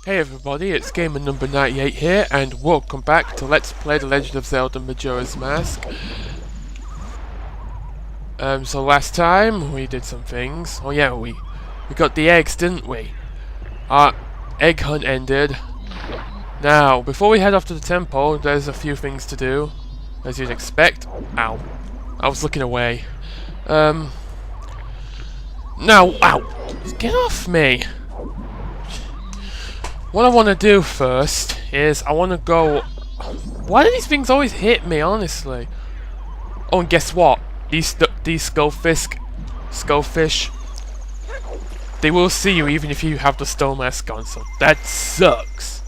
Hey everybody, it's gamer number 98 here, and welcome back to Let's Play The Legend of Zelda Majora's Mask. So last time we did some things. Oh yeah, we got the eggs, didn't we? Our egg hunt ended. Now, before we head off to the temple, there's a few things to do, as you'd expect. Ow. I was looking away. Now, ow! Get off me! What I want to do first is I want to go... Why do these things always hit me, honestly? Oh, and guess what? These skullfish, they will see you even if you have the stone mask on, so that sucks.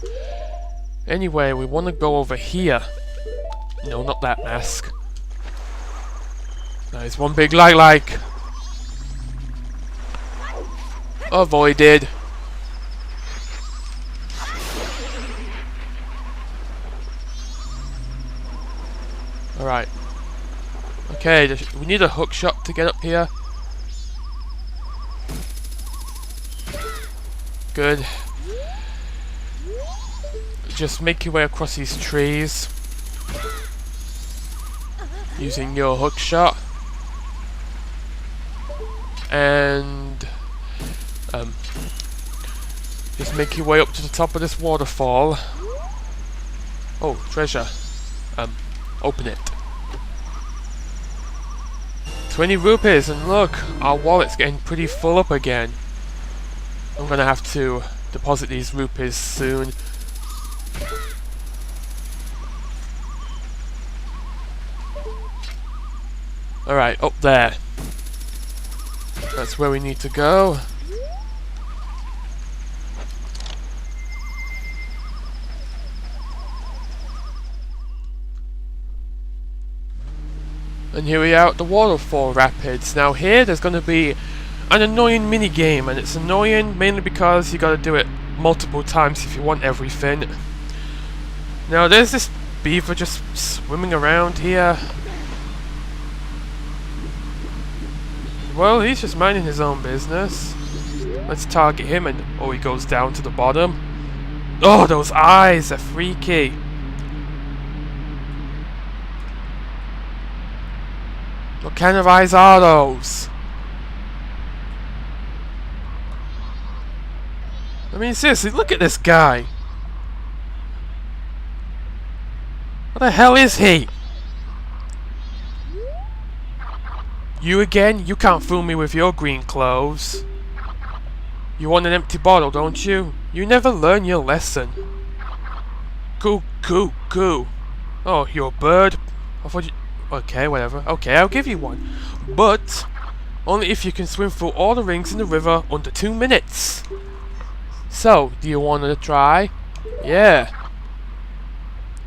Anyway, we want to go over here. No, not that mask. There's one big like. Avoided. Alright. Okay, we need a hook shot to get up here. Good. Just make your way across these trees using your hook shot. And just make your way up to the top of this waterfall. Oh, treasure. Open it. 20 rupees, and look, our wallet's getting pretty full up again. I'm gonna have to deposit these rupees soon. Alright, up there. That's where we need to go. And here we are at the waterfall rapids. Now here there's going to be an annoying minigame, and it's annoying mainly because you got to do it multiple times if you want everything. Now there's this beaver just swimming around here. Well, he's just minding his own business. Let's target him, and oh, he goes down to the bottom. Oh, those eyes are freaky. What kind of eyes are those? I mean, seriously, look at this guy. What the hell is he? You again? You can't fool me with your green clothes. You want an empty bottle, don't you? You never learn your lesson. Coo, coo, coo. Oh, you're a bird? I thought you... Okay, whatever. Okay, I'll give you one. But only if you can swim through all the rings in the river under 2 minutes. So, do you want to try? Yeah.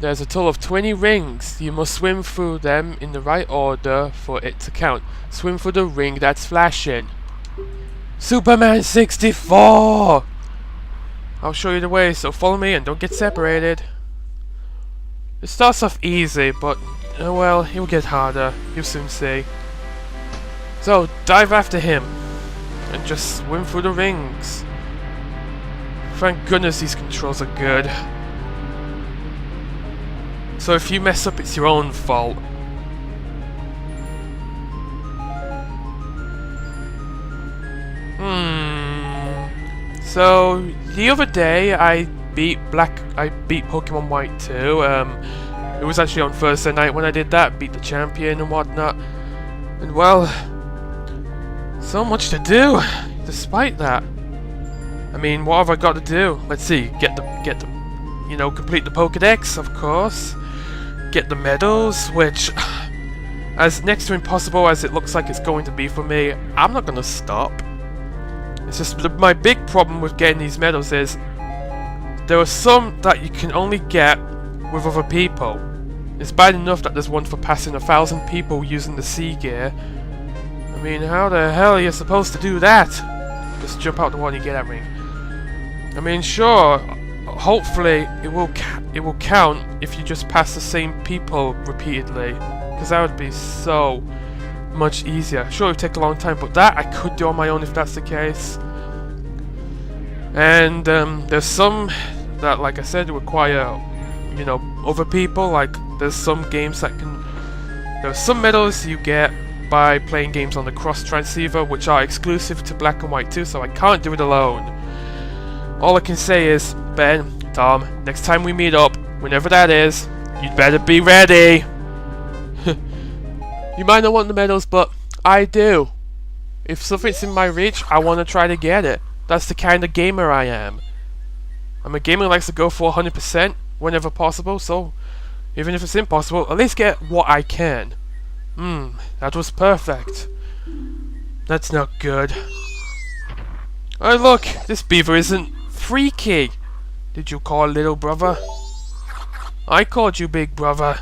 There's a total of 20 rings. You must swim through them in the right order for it to count. Swim through the ring that's flashing. Superman 64! I'll show you the way, so follow me and don't get separated. It starts off easy, but oh well, he'll get harder. You'll soon see. So, dive after him and just swim through the rings. Thank goodness these controls are good. So if you mess up, it's your own fault. So the other day I beat Pokemon White 2. It was actually on Thursday night when I did that, beat the champion and whatnot. And well, so much to do despite that. I mean, what have I got to do? Let's see, get the you know, complete the Pokédex, of course. Get the medals, which, as next to impossible as it looks like it's going to be for me, I'm not going to stop. It's just my big problem with getting these medals is there are some that you can only get with other people. It's bad enough that there's one for passing 1,000 people using the sea gear. I mean, how the hell are you supposed to do that? Just jump out the one and get everything. I mean, sure, hopefully it will count if you just pass the same people repeatedly, because that would be so much easier. Sure, it would take a long time, but that I could do on my own if that's the case. And there's some that, like I said, require, you know, other people. Like there's some games that can. There's some medals you get by playing games on the cross transceiver, which are exclusive to Black and White 2, so I can't do it alone. All I can say is, Ben, Tom, next time we meet up, whenever that is, you'd better be ready. You might not want the medals, but I do. If something's in my reach, I want to try to get it. That's the kind of gamer I am. I'm a gamer who likes to go for 100% whenever possible, so even if it's impossible, at least get what I can. That was perfect. That's not good. Oh look, this beaver isn't freaky. Did you call little brother? I called you big brother.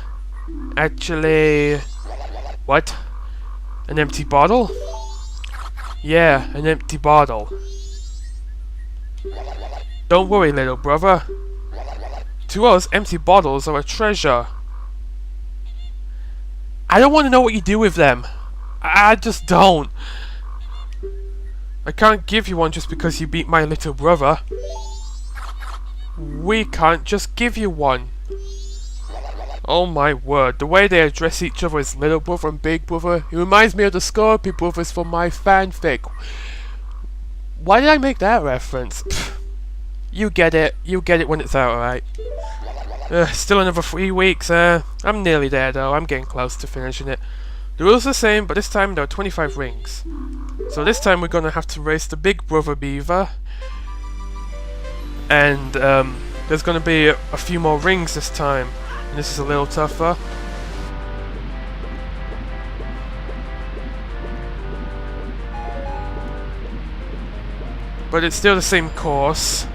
Actually... What? An empty bottle? Yeah, an empty bottle. Don't worry, little brother. To us, empty bottles are a treasure. I don't want to know what you do with them. I just don't. I can't give you one just because you beat my little brother. We can't just give you one. Oh my word, the way they address each other as little brother and big brother, it reminds me of the Scorpion Brothers from my fanfic. Why did I make that reference? You get it when it's out, alright? Still another 3 weeks, I'm nearly there though, I'm getting close to finishing it. The rules are the same, but this time there are 25 rings. So this time we're gonna have to race the big brother beaver. And there's gonna be a few more rings this time. And this is a little tougher. But it's still the same course.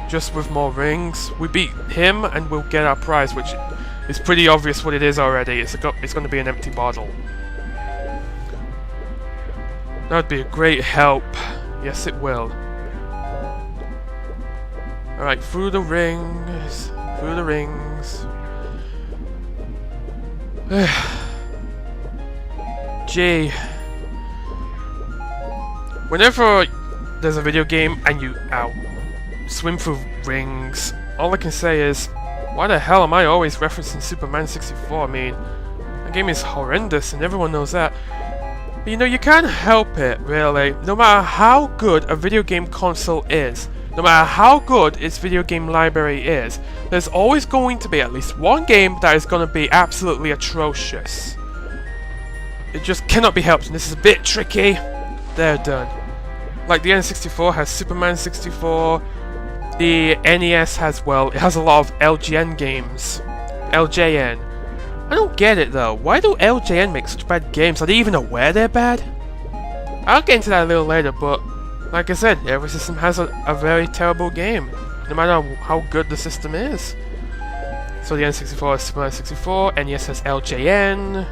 Just with more rings. We beat him and we'll get our prize, which is pretty obvious what it is already. It's going to be an empty bottle. That would be a great help. Yes, it will. Alright, through the rings. Through the rings. Gee. Whenever there's a video game and you swim through rings, all I can say is, why the hell am I always referencing Superman 64? I mean, that game is horrendous and everyone knows that. But you know, you can't help it, really. No matter how good a video game console is, no matter how good its video game library is, there's always going to be at least one game that is going to be absolutely atrocious. It just cannot be helped, and this is a bit tricky. They're done. Like the N64 has Superman 64, the NES has, well, it has a lot of LGN games. LJN. I don't get it though. Why do LJN make such bad games? Are they even aware they're bad? I'll get into that a little later, but like I said, every system has a very terrible game, no matter how good the system is. So the N64 has Superman 64, NES has LJN.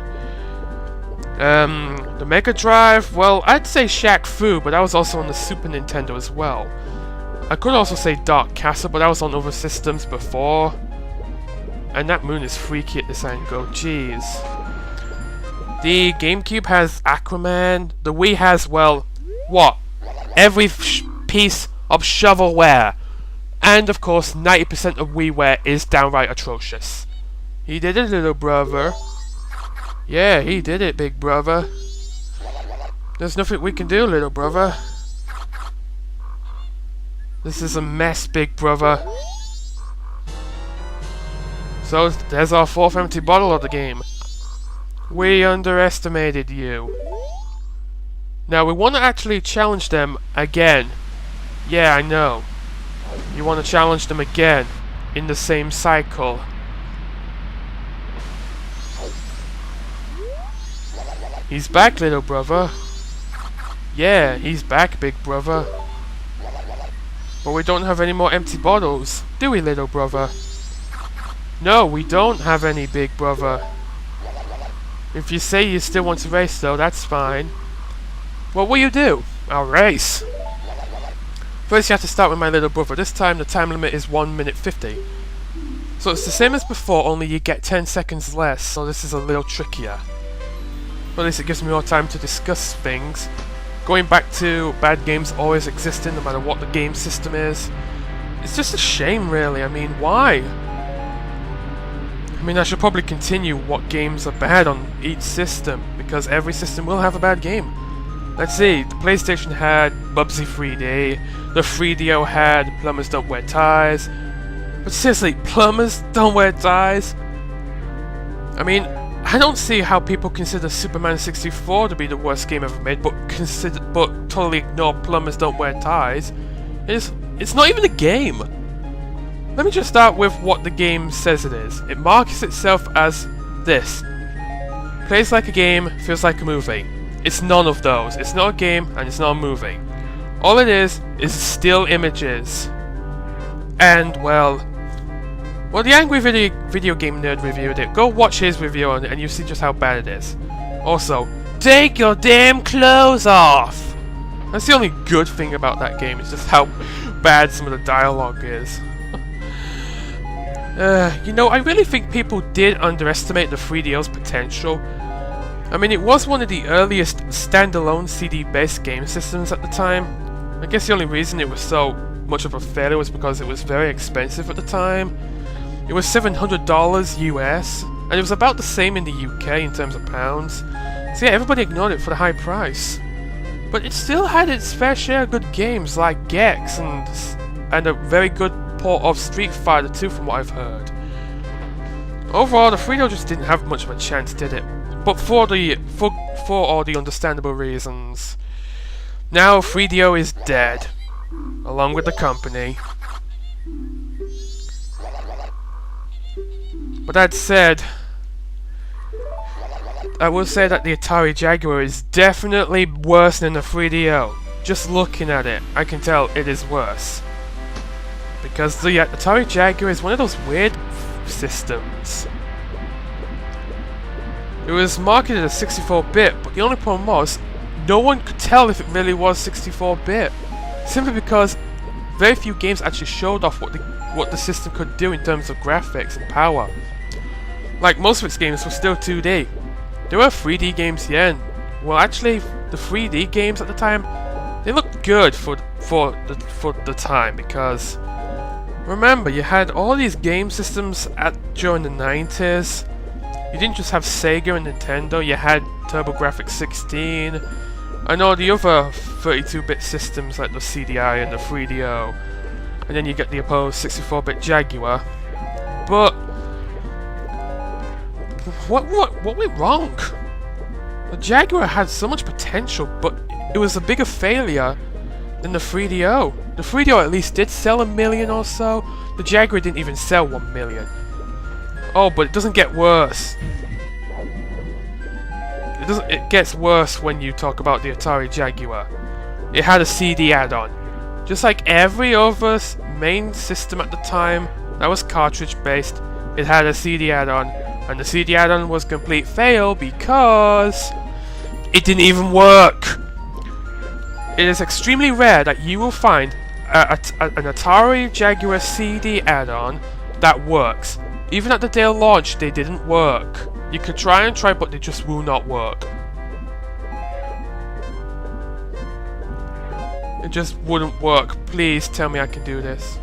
The Mega Drive, well, I'd say Shaq Fu, but that was also on the Super Nintendo as well. I could also say Dark Castle, but that was on other systems before. And that moon is freaky at this angle, jeez. The GameCube has Aquaman. The Wii has, well, what? Every piece of shovelware. And of course, 90% of WiiWare is downright atrocious. He did it, little brother. Yeah, he did it, big brother. There's nothing we can do, little brother. This is a mess, big brother. So, there's our 4th empty bottle of the game. We underestimated you. Now, we want to actually challenge them again. Yeah, I know. You want to challenge them again in the same cycle. He's back, little brother. Yeah, he's back, big brother. But we don't have any more empty bottles, do we, little brother? No, we don't have any, big brother. If you say you still want to race, though, that's fine. What will you do? I'll race. First you have to start with my little brother. This time the time limit is 1 minute 50. So it's the same as before, only you get 10 seconds less, so this is a little trickier. But at least it gives me more time to discuss things. going back to bad games always existing no matter what the game system is. It's just a shame, really. I mean, why? I mean, I should probably continue what games are bad on each system, because every system will have a bad game. Let's see, the PlayStation had Bubsy 3D, the 3DO had Plumbers Don't Wear Ties. But seriously, Plumbers Don't Wear Ties? I mean, I don't see how people consider Superman 64 to be the worst game ever made, but totally ignore Plumbers Don't Wear Ties. It's not even a game. Let me just start with what the game says it is. It markets itself as this. Plays like a game, feels like a movie. It's none of those. It's not a game and it's not a movie. All it is still images. And, well, the Angry Video Game Nerd reviewed it. Go watch his review on it and you see just how bad it is. Also, take your damn clothes off! That's the only good thing about that game, is just how bad some of the dialogue is. You know, I really think people did underestimate the 3DO's potential. I mean, it was one of the earliest standalone CD-based game systems at the time. I guess the only reason it was so much of a failure was because it was very expensive at the time. It was $700 US, and it was about the same in the UK in terms of pounds. So yeah, everybody ignored it for the high price. But it still had its fair share of good games like Gex and a very good port of Street Fighter 2 from what I've heard. Overall, the 3DO just didn't have much of a chance, did it? But for all the understandable reasons. Now 3DO is dead, along with the company. But that said, I will say that the Atari Jaguar is definitely worse than the 3DO. Just looking at it, I can tell it is worse. Because the Atari Jaguar is one of those weird systems. It was marketed as 64-bit, but the only problem was, no one could tell if it really was 64-bit. Simply because very few games actually showed off what the system could do in terms of graphics and power. Like, most of its games were still 2D. There were 3D games, yeah, and, well, actually, the 3D games at the time, they looked good for the time, because remember, you had all these game systems during the 90s. You didn't just have Sega and Nintendo, you had TurboGrafx-16, and all the other 32-bit systems like the CDI and the 3DO, and then you get the opposed 64-bit Jaguar. But what went wrong? The Jaguar had so much potential, but it was a bigger failure than the 3DO. The 3DO at least did sell 1 million or so. The Jaguar didn't even sell 1 million. Oh, but it doesn't get worse. It gets worse when you talk about the Atari Jaguar. It had a CD add-on. Just like every other main system at the time that was cartridge-based, it had a CD add-on. And the CD add-on was a complete fail because it didn't even work. It is extremely rare that you will find an Atari Jaguar CD add-on that works. Even at the day of launch, they didn't work. You could try and try, but they just will not work. It just wouldn't work. Please tell me I can do this.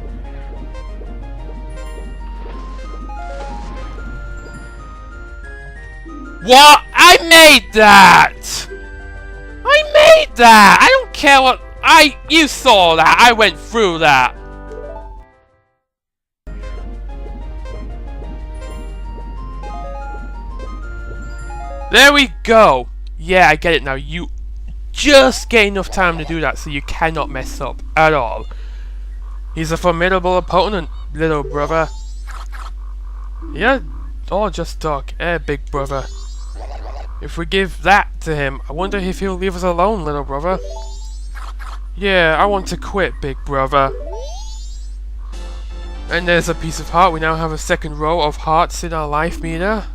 What? I made that! I made that! I don't care what... You saw that! I went through that! There we go! Yeah, I get it now. You just get enough time to do that so you cannot mess up at all. He's a formidable opponent, little brother. Yeah, or just talk. Big brother. If we give that to him, I wonder if he'll leave us alone, little brother. Yeah, I want to quit, big brother. And there's a piece of heart. We now have a second row of hearts in our life meter.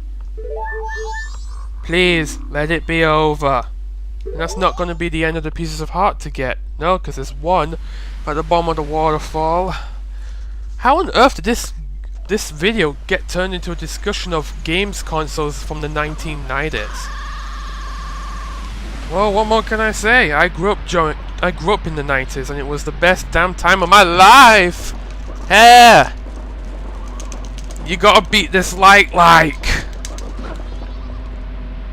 Please, let it be over. And that's not going to be the end of the pieces of heart to get. No, because there's one at the bottom of the waterfall. How on earth did this video get turned into a discussion of games consoles from the 1990s? Well, what more can I say? I grew up in the 90s, and it was the best damn time of my life. Hey, you gotta beat this like.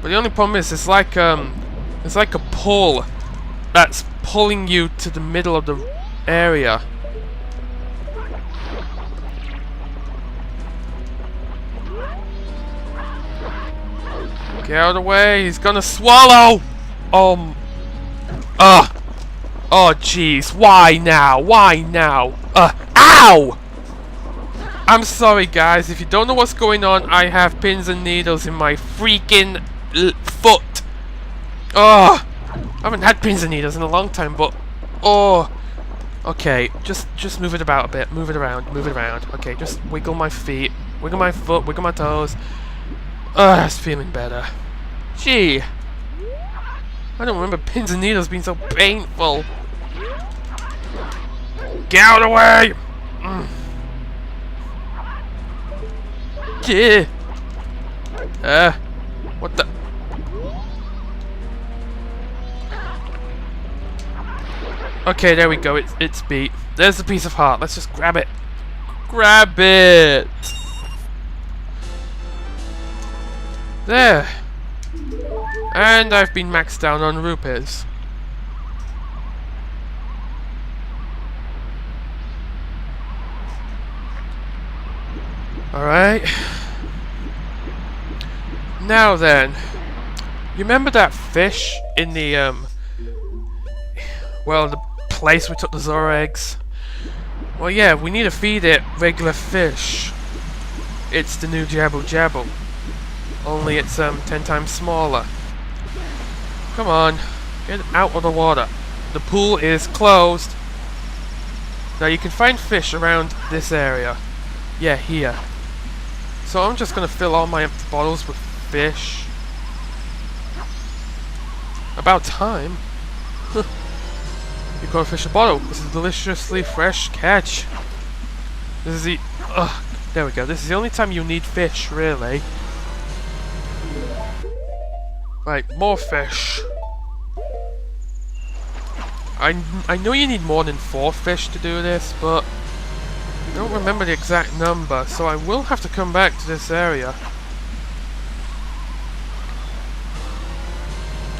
But the only problem is, it's like a pull that's pulling you to the middle of the area. Get out of the way! He's gonna swallow. Oh, jeez. Why now? Why now? Ow! I'm sorry, guys. If you don't know what's going on, I have pins and needles in my freaking foot. I haven't had pins and needles in a long time, but okay. Just move it about a bit. Move it around. Okay, just wiggle my feet, wiggle my foot, wiggle my toes. It's feeling better. Gee. I don't remember pins and needles being so painful. Get out of the way! Gee. What the? Okay, there we go. It's beat. There's the piece of heart. Let's just grab it. Grab it! There. And I've been maxed down on rupees. Alright. Now then. You remember that fish in the, well, the place we took the Zora eggs? Well, yeah, we need to feed it regular fish. It's the new Jabble Jabble. Only it's 10 times smaller. Come on, get out of the water. The pool is closed. Now you can find fish around this area. Yeah, here. So I'm just gonna fill all my empty bottles with fish. About time. You caught a fish a bottle. This is a deliciously fresh catch. This is the... there we go. This is the only time you need fish, really. Right, more fish. I know you need more than 4 fish to do this, but I don't remember the exact number, so I will have to come back to this area.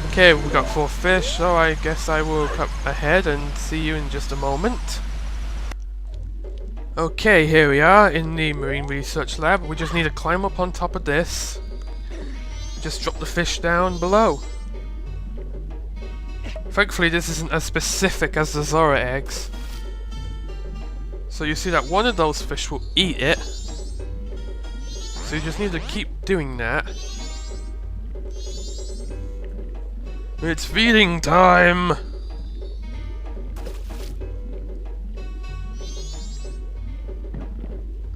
Okay, we got 4 fish, so I guess I will cut ahead and see you in just a moment. Okay, here we are in the Marine Research Lab. We just need to climb up on top of this. Just drop the fish down below. Thankfully this isn't as specific as the Zora eggs. So you see that one of those fish will eat it. So you just need to keep doing that. It's feeding time!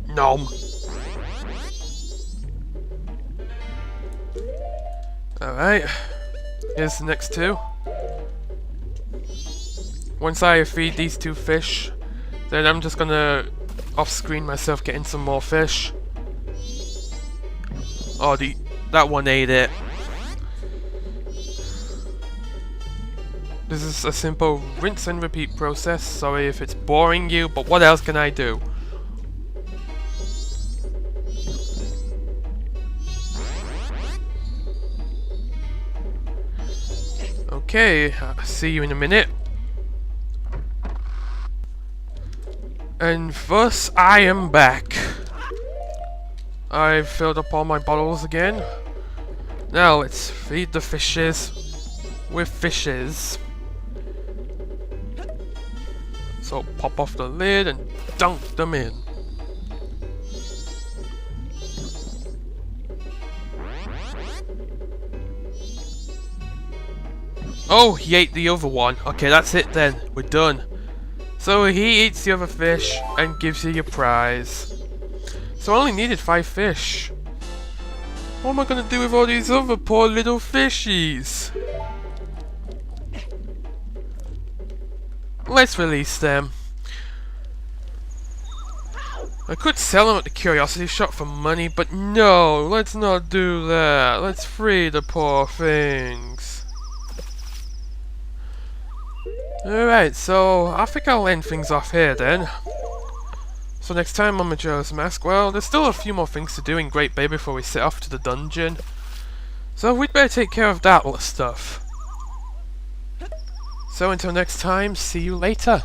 Nom! Alright, here's the next 2. Once I feed these 2 fish, then I'm just gonna off-screen myself getting some more fish. Oh, that one ate it. This is a simple rinse and repeat process. Sorry if it's boring you, but what else can I do? Okay, I'll see you in a minute. And thus I am back. I've filled up all my bottles again. Now let's feed the fishes with fishes. So pop off the lid and dunk them in. Oh, he ate the other one. Okay, that's it then. We're done. So he eats the other fish and gives you your prize. So I only needed 5 fish. What am I gonna do with all these other poor little fishies? Let's release them. I could sell them at the curiosity shop for money, but no, let's not do that. Let's free the poor things. Alright, so I think I'll end things off here then. So next time on Majora's Mask, well, there's still a few more things to do in Great Bay before we set off to the dungeon. So we'd better take care of that stuff. So until next time, see you later.